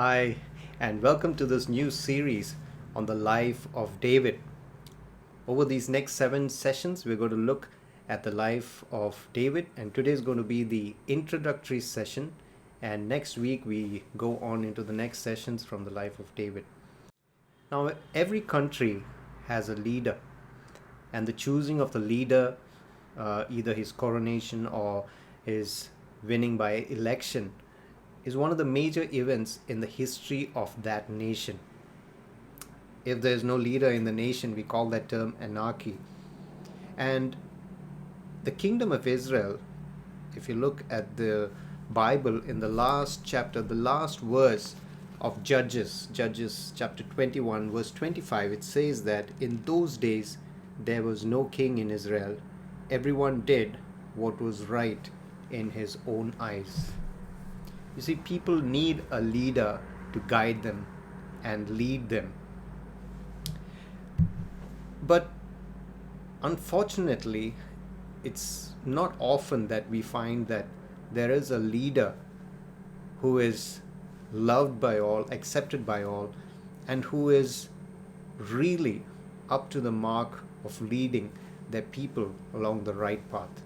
Hi, and welcome to this new series on the life of David. Over these next 7 sessions, we're going to look at the life of David, and today is going to be the introductory session. And next week, we go on into the next sessions from the life of David. Now, every country has a leader, and the choosing of the leader, either his coronation or his winning by election, is one of the major events in the history of that nation. If there's no leader in the nation, we call that term anarchy. And the kingdom of Israel, if you look at the Bible in the last chapter, the last verse of Judges chapter 21, verse 25, it says that in those days there was no king in Israel. Everyone did what was right in his own eyes. You see, people need a leader to guide them and lead them. But unfortunately, it's not often that we find that there is a leader who is loved by all, accepted by all, and who is really up to the mark of leading their people along the right path.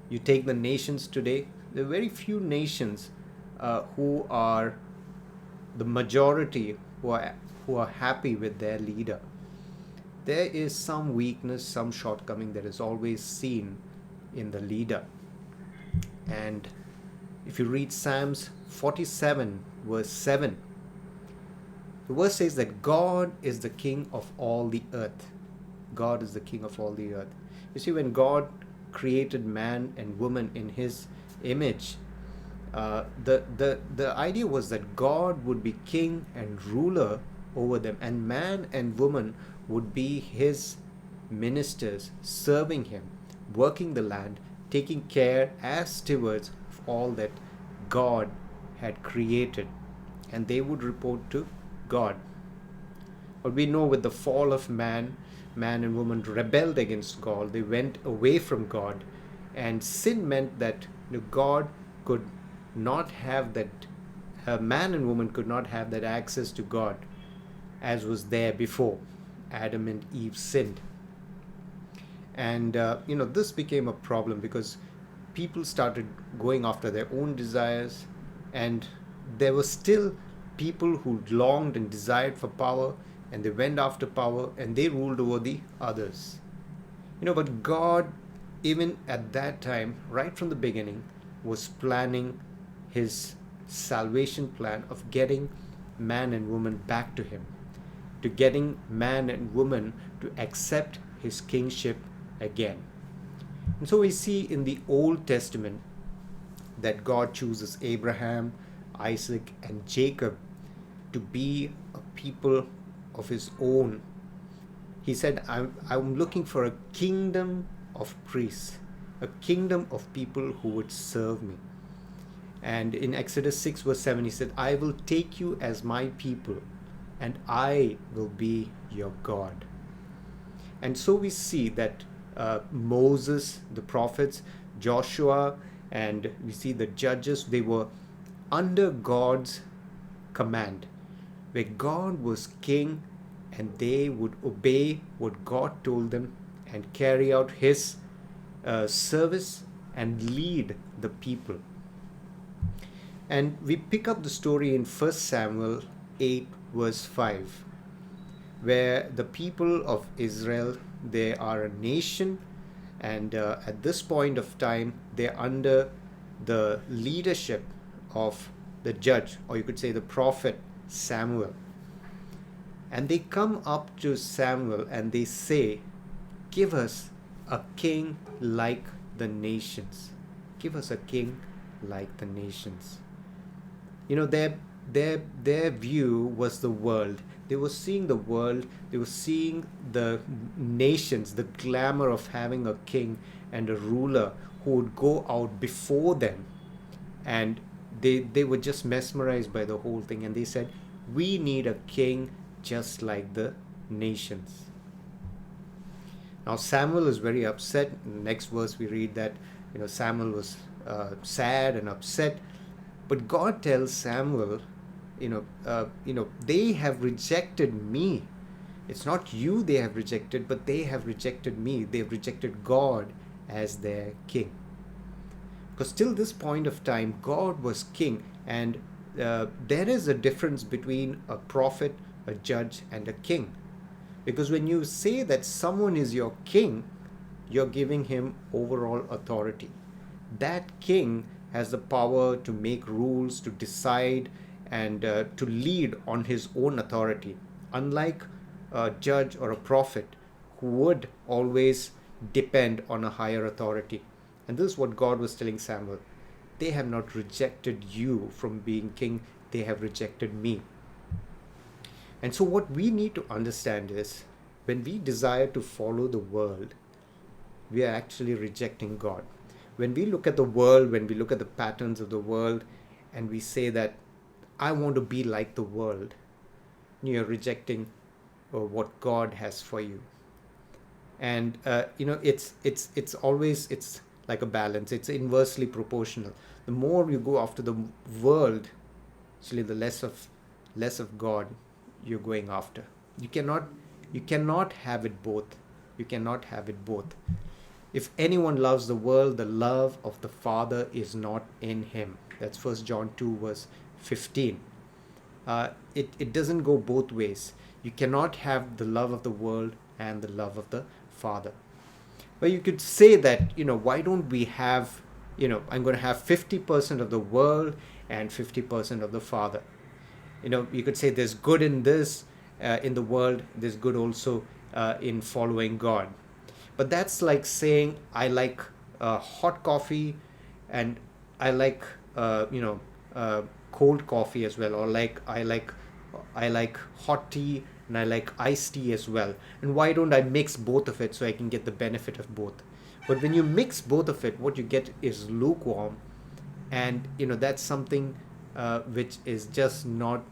You take the nations today, there are very few nations who are the majority who are happy with their leader. There is some weakness, some shortcoming that is always seen in the leader. And if you read Psalms 47, verse 7, the verse says that God is the king of all the earth. God is the king of all the earth. You see, when God created man and woman in his image, the idea was that God would be king and ruler over them, and man and woman would be his ministers, serving him, working the land, taking care as stewards of all that God had created, and they would report to God. But we know with the fall of man and woman rebelled against God, they went away from God, and sin meant that God could not have that, man and woman could not have that access to God as was there before Adam and Eve sinned. And this became a problem because people started going after their own desires, and there were still people who longed and desired for power, and they went after power and they ruled over the others. But God, even at that time, right from the beginning, was planning his salvation plan of getting man and woman back to him, to getting man and woman to accept his kingship again. And so we see in the Old Testament that God chooses Abraham, Isaac, and Jacob to be a people of his own. He said, I'm looking for a kingdom of priests, a kingdom of people who would serve me. And in Exodus 6 verse 7, he said, I will take you as my people, and I will be your God. And so we see that Moses, the prophets, Joshua, and we see the judges, they were under God's command, where God was king, and they would obey what God told them and carry out his service and lead the people. And we pick up the story in 1 Samuel 8 verse 5, where the people of Israel, they are a nation, and at this point of time they're under the leadership of the judge, or you could say the prophet Samuel. And they come up to Samuel and they say, give us a king like the nations. Give us a king like the nations. Their view was the world. They were seeing the world. They were seeing the nations, the glamour of having a king and a ruler who would go out before them. And they were just mesmerized by the whole thing. And they said, we need a king just like the nations. Now Samuel is very upset. In the next verse we read that Samuel was sad and upset. But God tells Samuel they have rejected me. It's not you they have rejected, but they have rejected me. They've rejected God as their king. Because till this point of time, God was king, and there is a difference between a prophet, a judge, and a king. Because when you say that someone is your king, you're giving him overall authority. That king has the power to make rules, to decide, and to lead on his own authority. Unlike a judge or a prophet who would always depend on a higher authority. And this is what God was telling Samuel. They have not rejected you from being king, they have rejected me. And so, what we need to understand is when we desire to follow the world, we are actually rejecting God. When we look at the world, when we look at the patterns of the world, and we say that I want to be like the world, you're rejecting what God has for you. And it's always, it's like a balance. It's inversely proportional. The more you go after the world, actually the less of God you're going after. You cannot have it both. You cannot have it both. If anyone loves the world, the love of the Father is not in him. That's 1 John 2 verse 15. It doesn't go both ways. You cannot have the love of the world and the love of the Father. Well, you could say that, why don't we have, I'm going to have 50% of the world and 50% of the Father. You could say there's good in this, in the world, there's good also in following God. But that's like saying I like hot coffee and I like cold coffee as well, or I like hot tea and I like iced tea as well. And why don't I mix both of it so I can get the benefit of both? But when you mix both of it, what you get is lukewarm, and that's something which is just not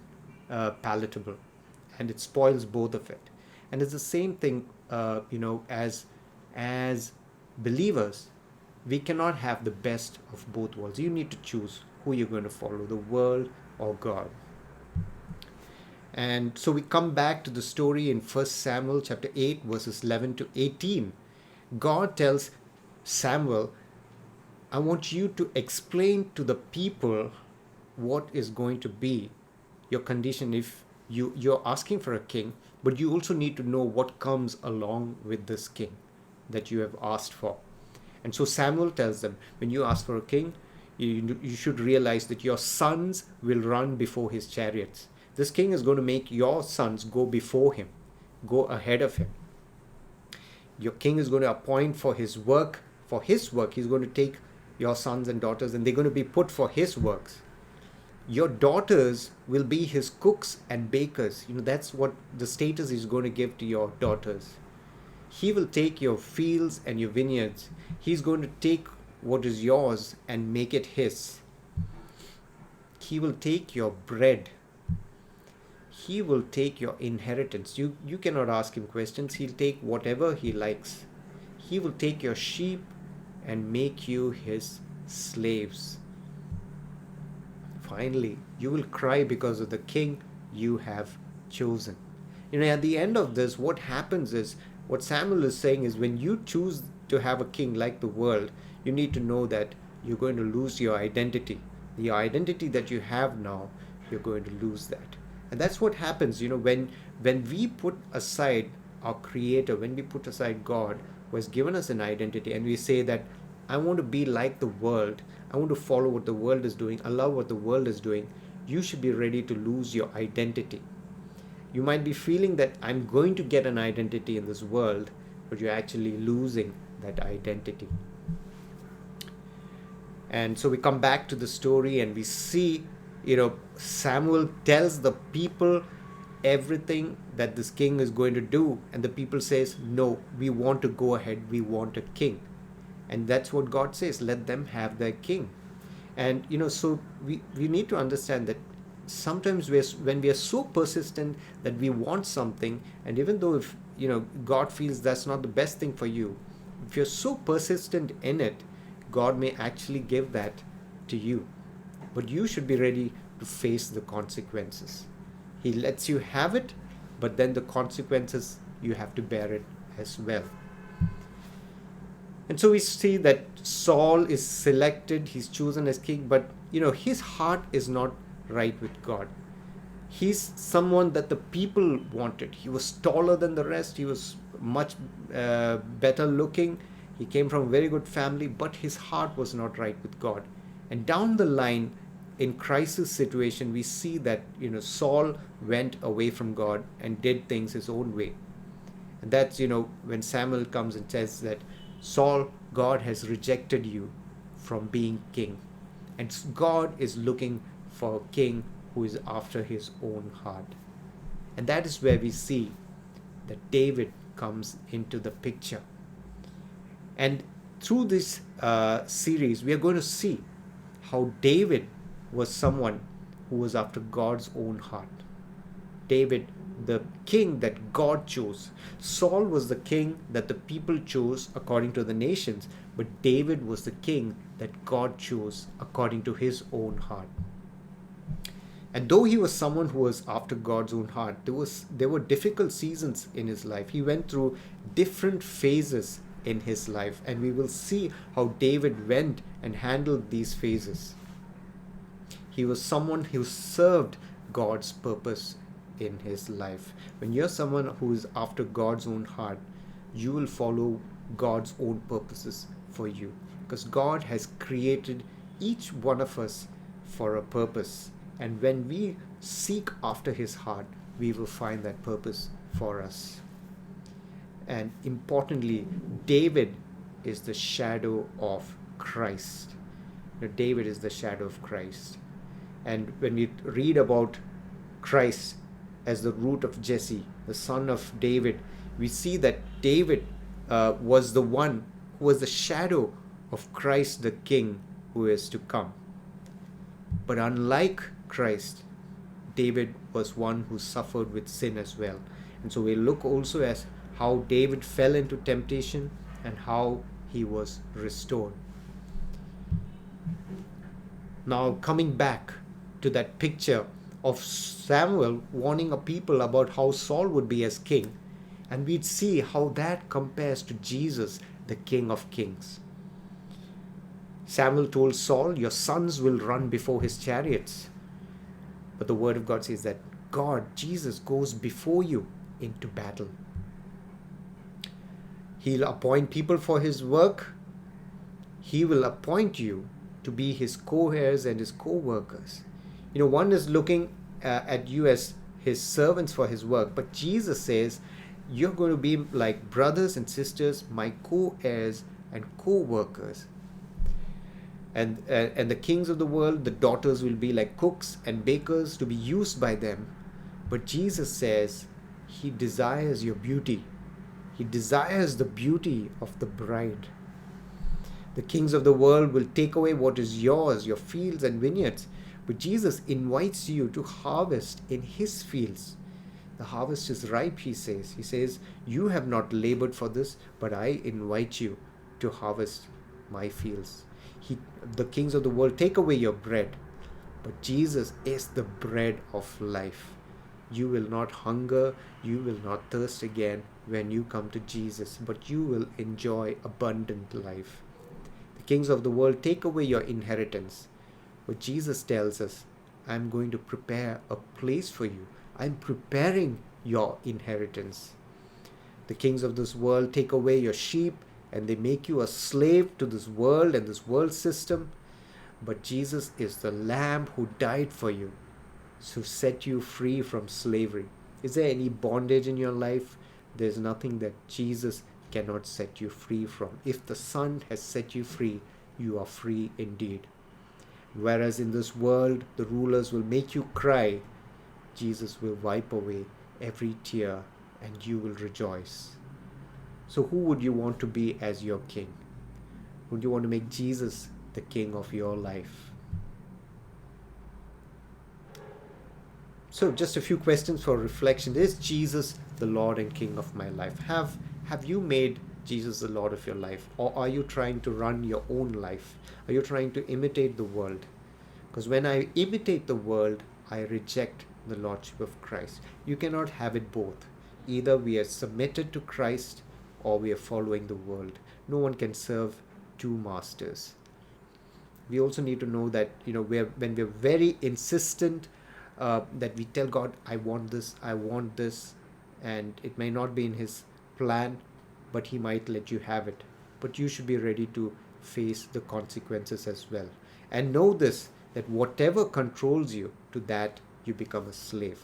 palatable, and it spoils both of it. And it's the same thing, as believers, we cannot have the best of both worlds. You need to choose who you're going to follow, the world or God. And so we come back to the story in 1 Samuel chapter 8 verses 11 to 18. God tells Samuel, I want you to explain to the people what is going to be your condition if you're asking for a king, but you also need to know what comes along with this king that you have asked for. And so Samuel tells them, when you ask for a king, you should realize that your sons will run before his chariots. This king is going to make your sons go before him, go ahead of him. Your king is going to appoint for his work. He's going to take your sons and daughters and they're going to be put for his works. Your daughters will be his cooks and bakers. That's what the status he's going to give to your daughters. He will take your fields and your vineyards. He's going to take what is yours and make it his. He will take your bread. He will take your inheritance. You cannot ask him questions. He'll take whatever he likes. He will take your sheep and make you his slaves. Finally, you will cry because of the king you have chosen. At the end of this, what happens is, what Samuel is saying is, when you choose to have a king like the world, you need to know that you're going to lose your identity. The identity that you have now, you're going to lose that. And that's what happens, when we put aside our Creator, when we put aside God, who has given us an identity, and we say that I want to be like the world, I want to follow what the world is doing, I love what the world is doing, you should be ready to lose your identity. You might be feeling that I'm going to get an identity in this world, but you're actually losing that identity. And so we come back to the story and we see, Samuel tells the people everything that this king is going to do, and the people says, no, we want to go ahead, we want a king. And that's what God says, let them have their king. And so we need to understand that sometimes when we are so persistent that we want something, and even though if God feels that's not the best thing for you, if you're so persistent in it, God may actually give that to you. But you should be ready to face the consequences. He lets you have it, but then the consequences, you have to bear it as well. And so we see that Saul is selected, he's chosen as king, but his heart is not right with God. He's someone that the people wanted. He was taller than the rest, he was much better looking, he came from a very good family, but his heart was not right with God. And down the line, in crisis situation, we see that Saul went away from God and did things his own way. And that's when Samuel comes and says that, Saul, God has rejected you from being king, and God is looking for a king who is after his own heart. And that is where we see that David comes into the picture. And through this series, we are going to see how David was someone who was after God's own heart. David, the king that God chose. Saul was the king that the people chose according to the nations, but David was the king that God chose according to his own heart. And though he was someone who was after God's own heart, there were difficult seasons in his life. He went through different phases in his life, and we will see how David went and handled these phases. He was someone who served God's purpose in his life. When you're someone who is after God's own heart, you will follow God's own purposes for you, because God has created each one of us for a purpose, and when we seek after his heart, we will find that purpose for us. And importantly, David is the shadow of Christ. David is the shadow of Christ. And when we read about Christ as the root of Jesse, the son of David, we see that David was the one who was the shadow of Christ the King who is to come. But unlike Christ, David was one who suffered with sin as well. And so we look also as how David fell into temptation and how he was restored. Now, coming back to that picture of Samuel warning a people about how Saul would be as king, and we'd see how that compares to Jesus, the King of Kings. Samuel told Saul, your sons will run before his chariots. But the word of God says that God, Jesus, goes before you into battle. He'll appoint people for his work. He will appoint you to be his co-heirs and his co-workers. One is looking at you as his servants for his work, but Jesus says you're going to be like brothers and sisters, my co-heirs and co-workers. And the kings of the world, the daughters will be like cooks and bakers to be used by them. But Jesus says he desires your beauty. He desires the beauty of the bride. The kings of the world will take away what is yours, your fields and vineyards. But Jesus invites you to harvest in his fields. The harvest is ripe, he says. He says, you have not labored for this, but I invite you to harvest my fields. The kings of the world take away your bread, but Jesus is the bread of life. You will not hunger, you will not thirst again when you come to Jesus, but you will enjoy abundant life. The kings of the world take away your inheritance, but Jesus tells us, I'm going to prepare a place for you. I'm preparing your inheritance. The kings of this world take away your sheep and they make you a slave to this world and this world system. But Jesus is the Lamb who died for you, to set you free from slavery. Is there any bondage in your life? There's nothing that Jesus cannot set you free from. If the Son has set you free, you are free indeed. Whereas in this world, the rulers will make you cry, Jesus will wipe away every tear and you will rejoice. So who would you want to be as your king? Would you want to make Jesus the king of your life? So just a few questions for reflection. Is Jesus the Lord and King of my life? Have you made Jesus the Lord of your life? Or are you trying to run your own life? Are you trying to imitate the world? Because when I imitate the world, I reject the Lordship of Christ. You cannot have it both. Either we are submitted to Christ or we are following the world. No one can serve two masters. We also need to know that, when we're very insistent, that we tell God, I want this, and it may not be in His plan, but He might let you have it. But you should be ready to face the consequences as well. And know this, that whatever controls you, to that you become a slave.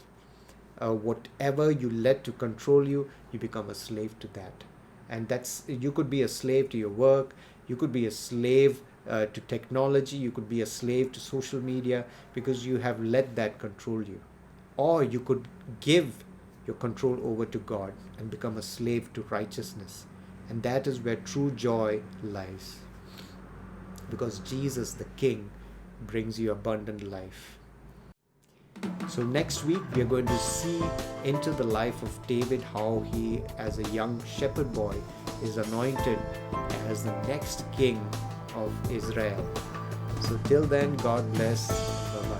Whatever you let to control you, you become a slave to that. And you could be a slave to your work, you could be a slave to technology, you could be a slave to social media, because you have let that control you. Or you could give your control over to God and become a slave to righteousness. And that is where true joy lies. Because Jesus, the King, brings you abundant life. So next week we are going to see into the life of David, how he, as a young shepherd boy, is anointed as the next king of Israel. So till then, God bless. Bye-bye.